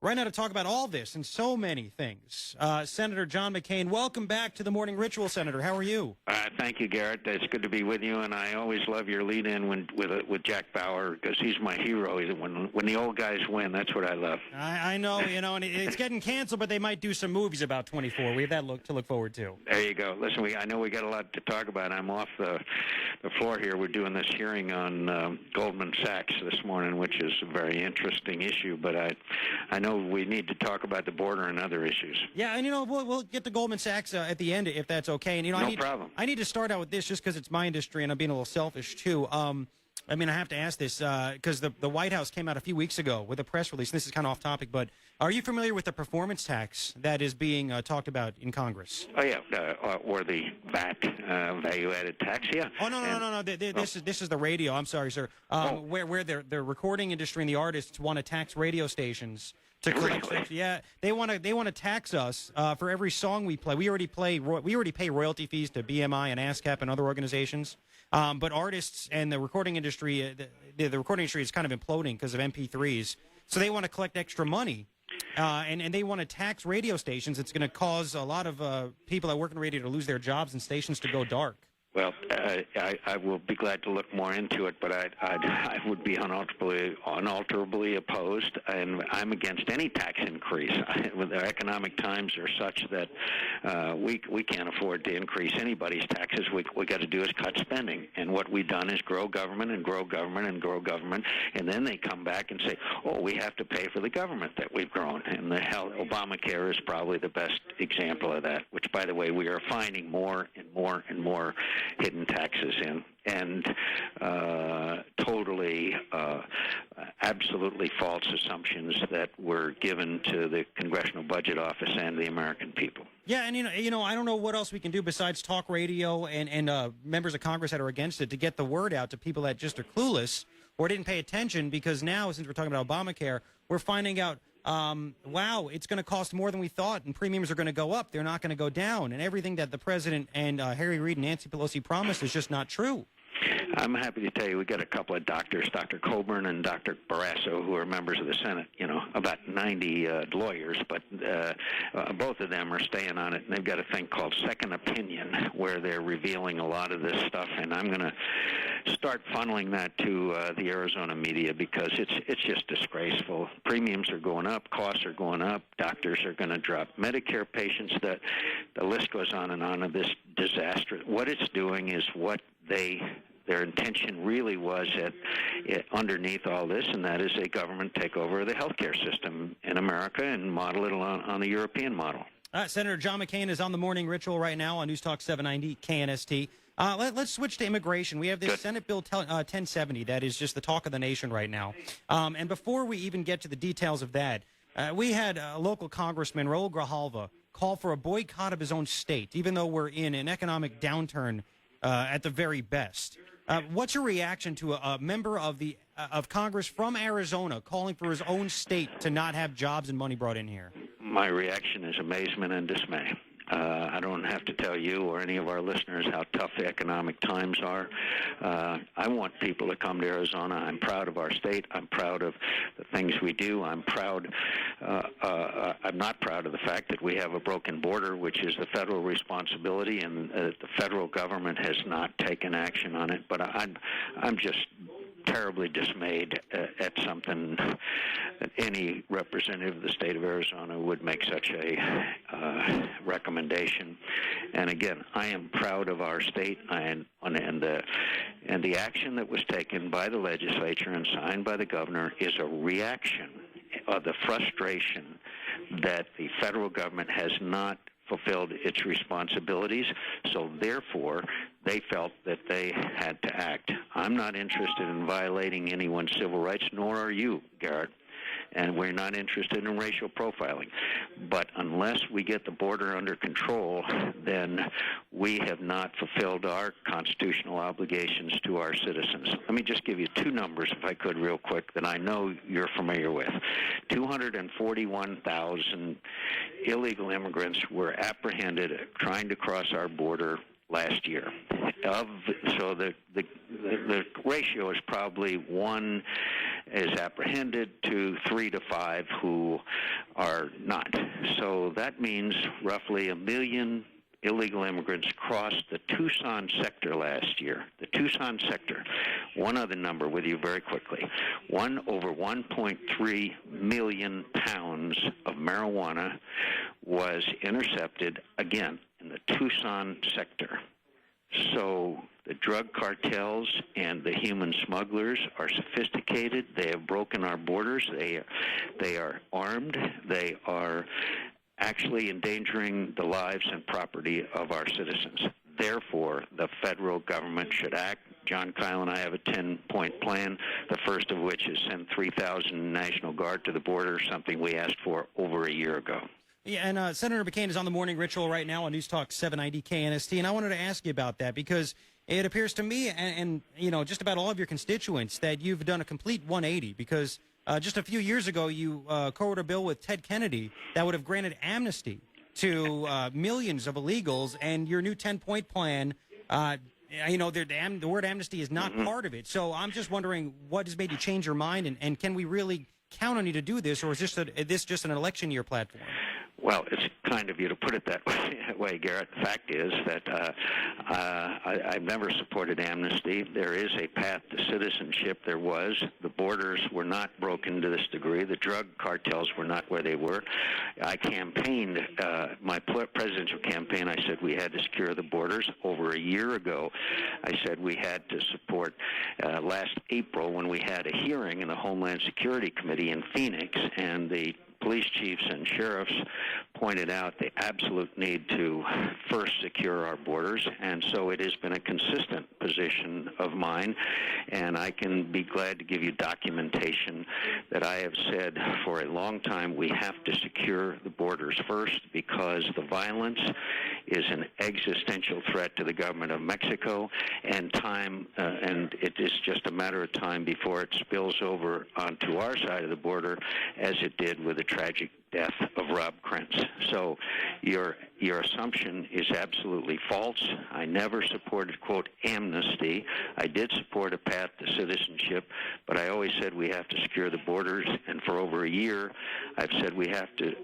Right now to talk about all this and so many things, Senator John McCain. Welcome back to the Morning Ritual, Senator. How are you? Thank you, Garrett. It's good to be with you, and I always love your lead-in with Jack Bauer because he's my hero. When the old guys win, that's what I love. I know, and it's getting canceled, but they might do some movies about 24. We have that to look forward to. There you go. Listen, I know we got a lot to talk about. I'm off the floor here. We're doing this hearing on Goldman Sachs this morning, which is a very interesting issue, but I know we need to talk about the border and other issues. Yeah, and we'll get to Goldman Sachs at the end if that's okay. And no problem. I need to start out with this just because it's my industry and I'm being a little selfish too. I have to ask this because the White House came out a few weeks ago with a press release. And this is kind of off topic, but are you familiar with the performance tax that is being talked about in Congress? Oh yeah, or the VAT value-added tax. Yeah. Oh no. This is the radio. I'm sorry, sir. Where the recording industry and the artists want to tax radio stations to collect. Really? Yeah, they want to tax us for every song we play. We already pay royalty fees to BMI and ASCAP and other organizations. But artists and the recording industry, the recording industry is kind of imploding because of MP3s. So they want to collect extra money, and they want to tax radio stations. It's going to cause a lot of people that work in radio to lose their jobs and stations to go dark. Well, I will be glad to look more into it, but I would be unalterably opposed, and I'm against any tax increase. The economic times are such that we can't afford to increase anybody's taxes. We got to do is cut spending, and what we've done is grow government and grow government and grow government, and then they come back and say, oh, we have to pay for the government that we've grown, and Obamacare is probably the best example of that, which, by the way, we are finding more and more and more hidden taxes in, and totally, absolutely false assumptions that were given to the Congressional Budget Office and the American people. Yeah, and I don't know what else we can do besides talk radio and members of Congress that are against it to get the word out to people that just are clueless or didn't pay attention, because now, since we're talking about Obamacare, we're finding out, wow, it's going to cost more than we thought, and premiums are going to go up. They're not going to go down, and everything that the president and Harry Reid and Nancy Pelosi promised is just not true. I'm happy to tell you we got a couple of doctors, Dr. Coburn and Dr. Barrasso, who are members of the Senate, about 90 lawyers, but both of them are staying on it, and they've got a thing called Second Opinion, where they're revealing a lot of this stuff, and I'm going to start funneling that to the Arizona media, because it's just disgraceful. Premiums are going up, costs are going up, doctors are going to drop Medicare patients. The list goes on and on of this disaster. What it's doing is what their intention really was underneath all this, and that is a government takeover of the healthcare system in America and model it on the European model. Senator John McCain is on the Morning Ritual right now on News Talk 790 KNST. Let's switch to immigration. We have this Senate Bill 1070 that is just the talk of the nation right now. And before we even get to the details of that, we had local Congressman Raul Grijalva call for a boycott of his own state, even though we're in an economic downturn at the very best. What's your reaction to a member of Congress from Arizona calling for his own state to not have jobs and money brought in here? My reaction is amazement and dismay. I don't have to tell you or any of our listeners how tough the economic times are. I want people to come to Arizona. I'm proud of our state. I'm proud of the things we do. I'm not proud of the fact that we have a broken border, which is the federal responsibility, and the federal government has not taken action on it. But I'm just terribly dismayed at something that any representative of the state of Arizona would make such a recommendation. And again, I am proud of our state, and the action that was taken by the legislature and signed by the governor is a reaction of the frustration that the federal government has not fulfilled its responsibilities, so therefore they felt that they had to act. I'm not interested in violating anyone's civil rights, nor are you, Garrett, and we're not interested in racial profiling. But unless we get the border under control, then we have not fulfilled our constitutional obligations to our citizens. Let me just give you two numbers, if I could, real quick, that I know you're familiar with. 241,000 illegal immigrants were apprehended trying to cross our border last year. So the ratio is probably 1 is apprehended to 3 to 5 who are not. So that means roughly 1 million illegal immigrants crossed the Tucson sector last year. The Tucson sector. One other number with you very quickly. Over 1.3 million pounds of marijuana was intercepted, again, in the Tucson sector. So the drug cartels and the human smugglers are sophisticated. They have broken our borders. They are armed. They are actually endangering the lives and property of our citizens. Therefore, the federal government should act. John Kyle and I have a 10-point plan, the first of which is send 3,000 National Guard to the border, something we asked for over a year ago. Yeah, and Senator McCain is on the morning ritual right now on News Talk 790 KNST, and I wanted to ask you about that because it appears to me and you know, just about all of your constituents that you've done a complete 180 because just a few years ago you co-wrote a bill with Ted Kennedy that would have granted amnesty to millions of illegals, and your new 10-point plan, you know, the word amnesty is not part of it. So I'm just wondering what has made you change your mind, and can we really count on you to do this, or is this just an election year platform? Well, it's kind of you to put it that way, Garrett. The fact is that I've never supported amnesty. There is a path to citizenship. There was. The borders were not broken to this degree. The drug cartels were not where they were. I campaigned, my presidential campaign, I said we had to secure the borders. Over a year ago, I said we had to support, last April when we had a hearing in the Homeland Security Committee in Phoenix, and the police chiefs and sheriffs pointed out the absolute need to first secure our borders, and so it has been a consistent position of mine, and I can be glad to give you documentation that I have said for a long time we have to secure the borders first because the violence is an existential threat to the government of Mexico, and and it is just a matter of time before it spills over onto our side of the border, as it did with the tragic death of Rob Krentz. So your assumption is absolutely false. I never supported, quote, amnesty. I did support a path to citizenship, but I always said we have to secure the borders, and for over a year I've said we have to,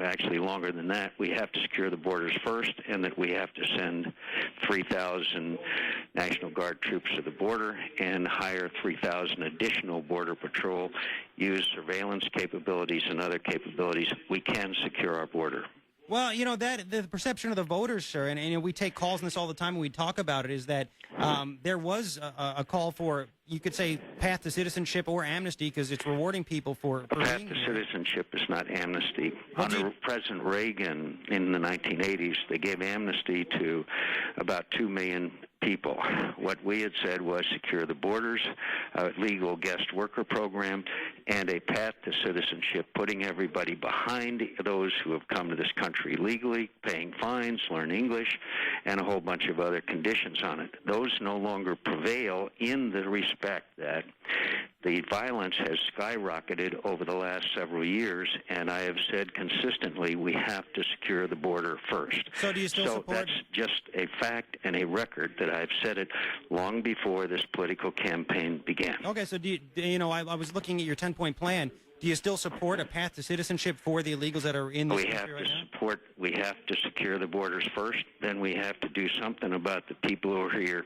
actually longer than that, we have to secure the borders first, and that we have to send 3,000 National Guard troops to the border and hire 3,000 additional Border Patrol, use surveillance capabilities and other capabilities. We can secure our border. Well, you know, that the perception of the voters, sir, and you know, we take calls on this all the time and we talk about it, is that there was a call for, you could say, path to citizenship or amnesty because it's rewarding people for path being to here. Citizenship is not amnesty. Under President Reagan in the 1980s, they gave amnesty to about 2 million people. What we had said was secure the borders, a legal guest worker program, and a path to citizenship, putting everybody behind those who have come to this country legally, paying fines, learn English, and a whole bunch of other conditions on it. Those no longer prevail in the respect that the violence has skyrocketed over the last several years, and I have said consistently we have to secure the border first. So do you still support? That's just a fact and a record that I've said it long before this political campaign began. Okay, so do you know, I was looking at your 10-point plan. Do you still support a path to citizenship for the illegals that are in this country right now? We have to secure the borders first, then we have to do something about the people who are here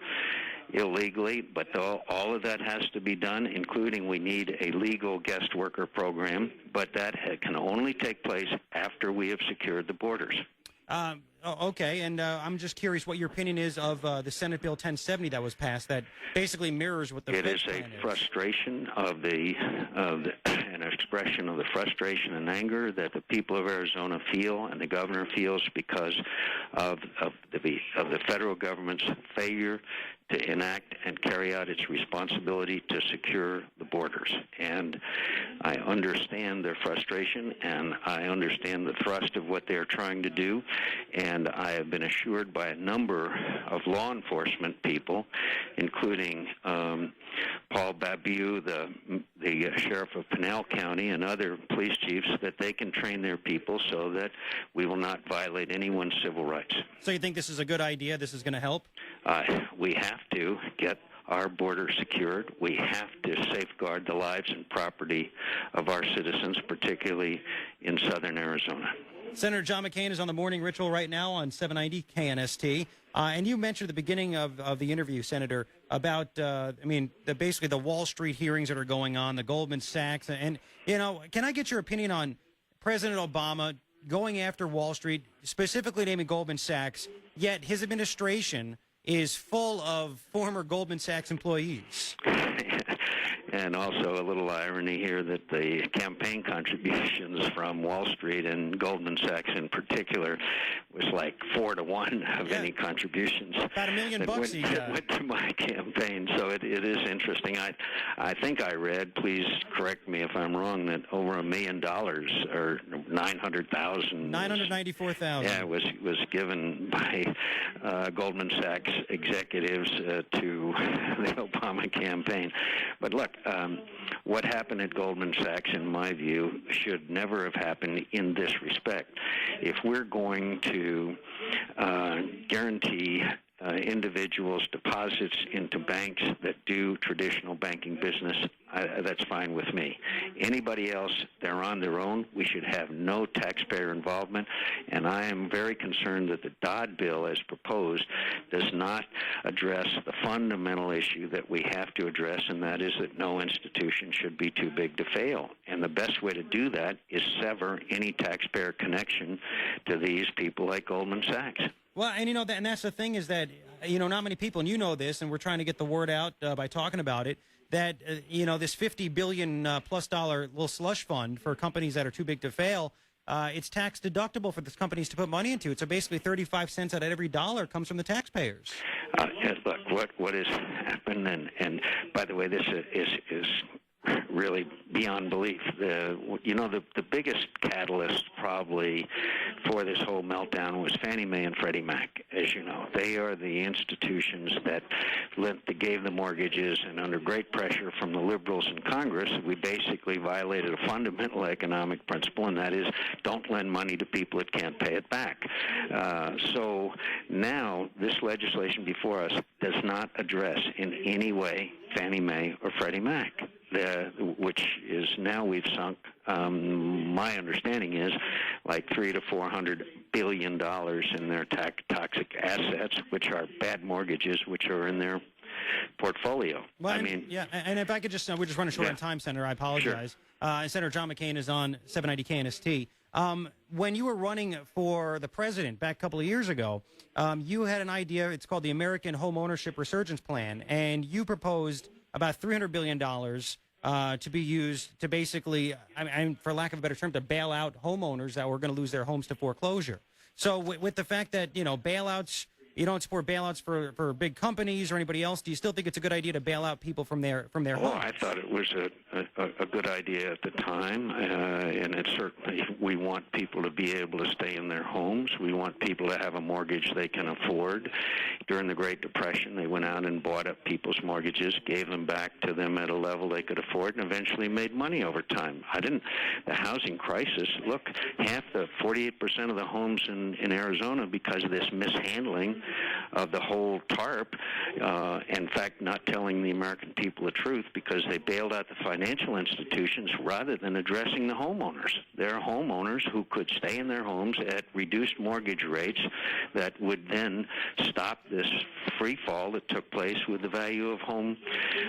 illegally, but all of that has to be done, including we need a legal guest worker program, but that can only take place after we have secured the borders. Okay, and I'm just curious what your opinion is of the Senate Bill 1070 that was passed that basically mirrors what the Fed's plan is. It is a frustration an expression of the frustration and anger that the people of Arizona feel and the governor feels because of the federal government's failure to enact and carry out its responsibility to secure the borders. And I understand their frustration, and I understand the thrust of what they're trying to do, and I have been assured by a number of law enforcement people, including Paul Babiou, the sheriff of Pinal County, and other police chiefs, that they can train their people so that we will not violate anyone's civil rights. So you think this is a good idea? This is going to help? We have to get our border secured. We have to safeguard the lives and property of our citizens, particularly in southern Arizona. Senator John McCain is on the morning ritual right now on 790 KNST. And you mentioned at the beginning of the interview, Senator, about, basically the Wall Street hearings that are going on, the Goldman Sachs. And, can I get your opinion on President Obama going after Wall Street, specifically naming Goldman Sachs, yet his administration is full of former Goldman Sachs employees? And also a little irony here that the campaign contributions from Wall Street and Goldman Sachs in particular was like 4 to 1 of any contributions. About $1 million that went to my campaign. So it is interesting. I think I read, please correct me if I'm wrong, that over $1 million or 900,000. 994,000. Yeah, was given by Goldman Sachs executives to the Obama campaign. But look, what happened at Goldman Sachs, in my view, should never have happened in this respect. If we're going to guarantee individuals deposits into banks that do traditional banking business, that's fine with me. Anybody else, they're on their own. We should have no taxpayer involvement, and I am very concerned that the Dodd bill, as proposed, does not address the fundamental issue that we have to address, and that is that no institution should be too big to fail. And the best way to do that is sever any taxpayer connection to these people like Goldman Sachs. Well, and and that's the thing is that, not many people, and you know this, and we're trying to get the word out by talking about it, that, this $50 billion plus little slush fund for companies that are too big to fail, it's tax deductible for these companies to put money into it. So basically 35 cents out of every dollar comes from the taxpayers. Look, what has happened, and by the way, this is really beyond belief. The biggest catalyst probably for this whole meltdown was Fannie Mae and Freddie Mac. As you know, they are the institutions that gave the mortgages, and under great pressure from the liberals in Congress, we basically violated a fundamental economic principle, and that is don't lend money to people that can't pay it back. So now this legislation before us does not address in any way Fannie Mae or Freddie Mac. Which is now we've sunk, my understanding is, like $300 to $400 billion in their toxic assets, which are bad mortgages, which are in their portfolio. Well, and if I could just, we're just running short on time, Senator. I apologize. Sure. Senator John McCain is on 790 KNST. When you were running for the president back a couple of years ago, you had an idea. It's called the American Home Ownership Resurgence Plan, and you proposed about $300 billion to be used to basically, for lack of a better term, to bail out homeowners that were going to lose their homes to foreclosure. So with the fact that, bailouts, you don't support bailouts for big companies or anybody else, do you still think it's a good idea to bail out people from their homes? I thought it was a good idea at the time, and it's certainly, we want people to be able to stay in their homes. We want people to have a mortgage they can afford. During the Great Depression, they went out and bought up people's mortgages, gave them back to them at a level they could afford, and eventually made money over time. The housing crisis, look, 48% of the homes in Arizona, because of this mishandling of the whole TARP, in fact, not telling the American people the truth, because they bailed out the financial institutions rather than addressing the homeowners. There are homeowners who could stay in their homes at reduced mortgage rates that would then stop this free fall that took place with the value of home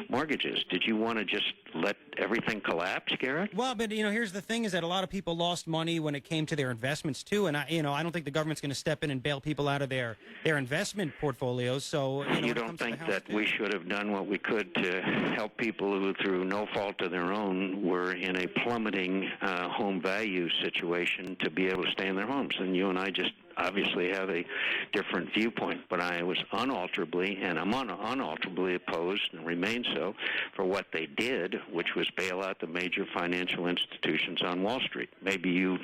mortgages. Did you want to just let everything collapse, Garrett? Well, but here's the thing: is that a lot of people lost money when it came to their investments too, and I don't think the government's going to step in and bail people out of their investment portfolios. So you don't think that we should have done what we could to help people who, through no fault of their own, were in a plummeting home value situation to be able to stay in their homes? And you and I just obviously have a different viewpoint, but I was unalterably, and I'm unalterably opposed and remain so, for what they did, which was bail out the major financial institutions on Wall Street. Maybe you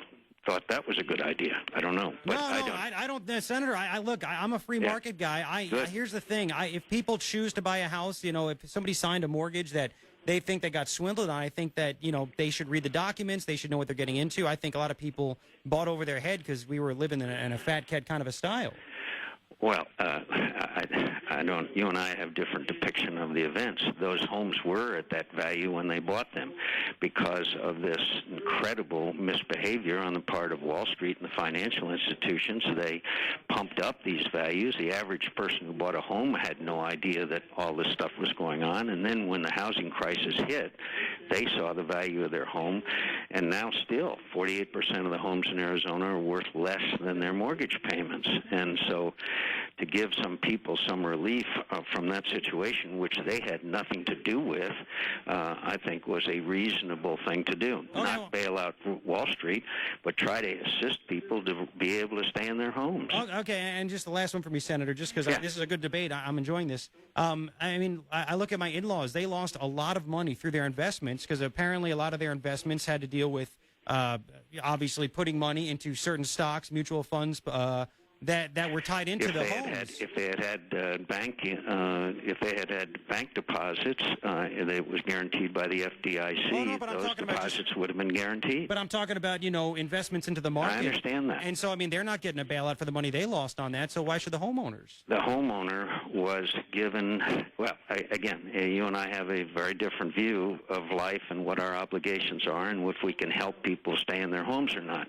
thought that was a good idea. I don't know. But I don't, Senator. Look, I'm a free market guy. Here's the thing: if people choose to buy a house, if somebody signed a mortgage that they think they got swindled on, I think that they should read the documents. They should know what they're getting into. I think a lot of people bought over their head because we were living in a fat cat kind of a style. Well, I don't. You and I have different depiction of the events. Those homes were at that value when they bought them, because of this incredible misbehavior on the part of Wall Street and the financial institutions. They pumped up these values. The average person who bought a home had no idea that all this stuff was going on. And then when the housing crisis hit, they saw the value of their home, and now still 48% of the homes in Arizona are worth less than their mortgage payments. And so to give some people some relief from that situation, which they had nothing to do with, I think was a reasonable thing to do. Not bail out Wall Street, but try to assist people to be able to stay in their homes. Okay, and just the last one for me, Senator, just because this is a good debate. I'm enjoying this. I mean, I look at my in-laws. They lost a lot of money through their investments because apparently a lot of their investments had to deal with obviously putting money into certain stocks, mutual funds, that were tied into the homes. If they had had bank deposits, it was guaranteed by the FDIC. Those deposits would have been guaranteed. But I'm talking about, investments into the market. I understand that. And so, I mean, they're not getting a bailout for the money they lost on that. So why should the homeowners? The homeowner was given. Well, again, you and I have a very different view of life and what our obligations are, and if we can help people stay in their homes or not.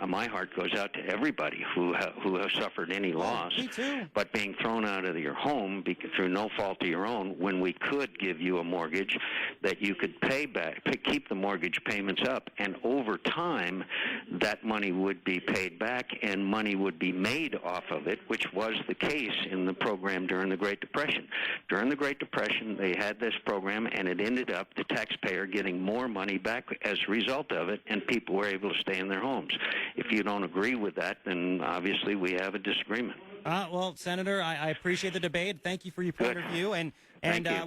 My heart goes out to everybody who have suffered any loss, me too. But being thrown out of your home through no fault of your own, when we could give you a mortgage that you could pay back, keep the mortgage payments up, and over time that money would be paid back and money would be made off of it, which was the case in the program during the Great Depression. During the Great Depression, they had this program, and it ended up the taxpayer getting more money back as a result of it, and people were able to stay in their homes. If you don't agree with that, then obviously we have a disagreement. Well, Senator, I appreciate the debate. Thank you for your point of view, and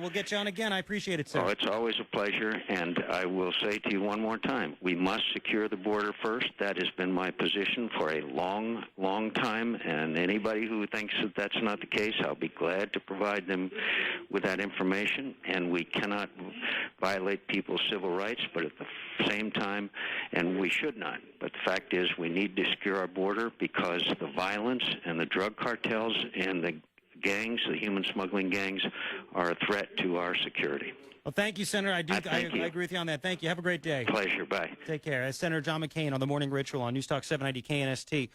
we'll get you on again. I appreciate it, sir. Oh, it's always a pleasure, and I will say to you one more time, we must secure the border first. That has been my position for a long, long time, and anybody who thinks that that's not the case, I'll be glad to provide them with that information, and we cannot violate people's civil rights, but at the same time, and we should not, but the fact is we need to secure our border because the violence and the drug cartels and the gangs, the human smuggling gangs, are a threat to our security. Well, thank you, Senator. I agree with you on that. Thank you. Have a great day. Pleasure. Bye. Take care. Senator John McCain on the Morning Ritual on News Talk 790 KNST.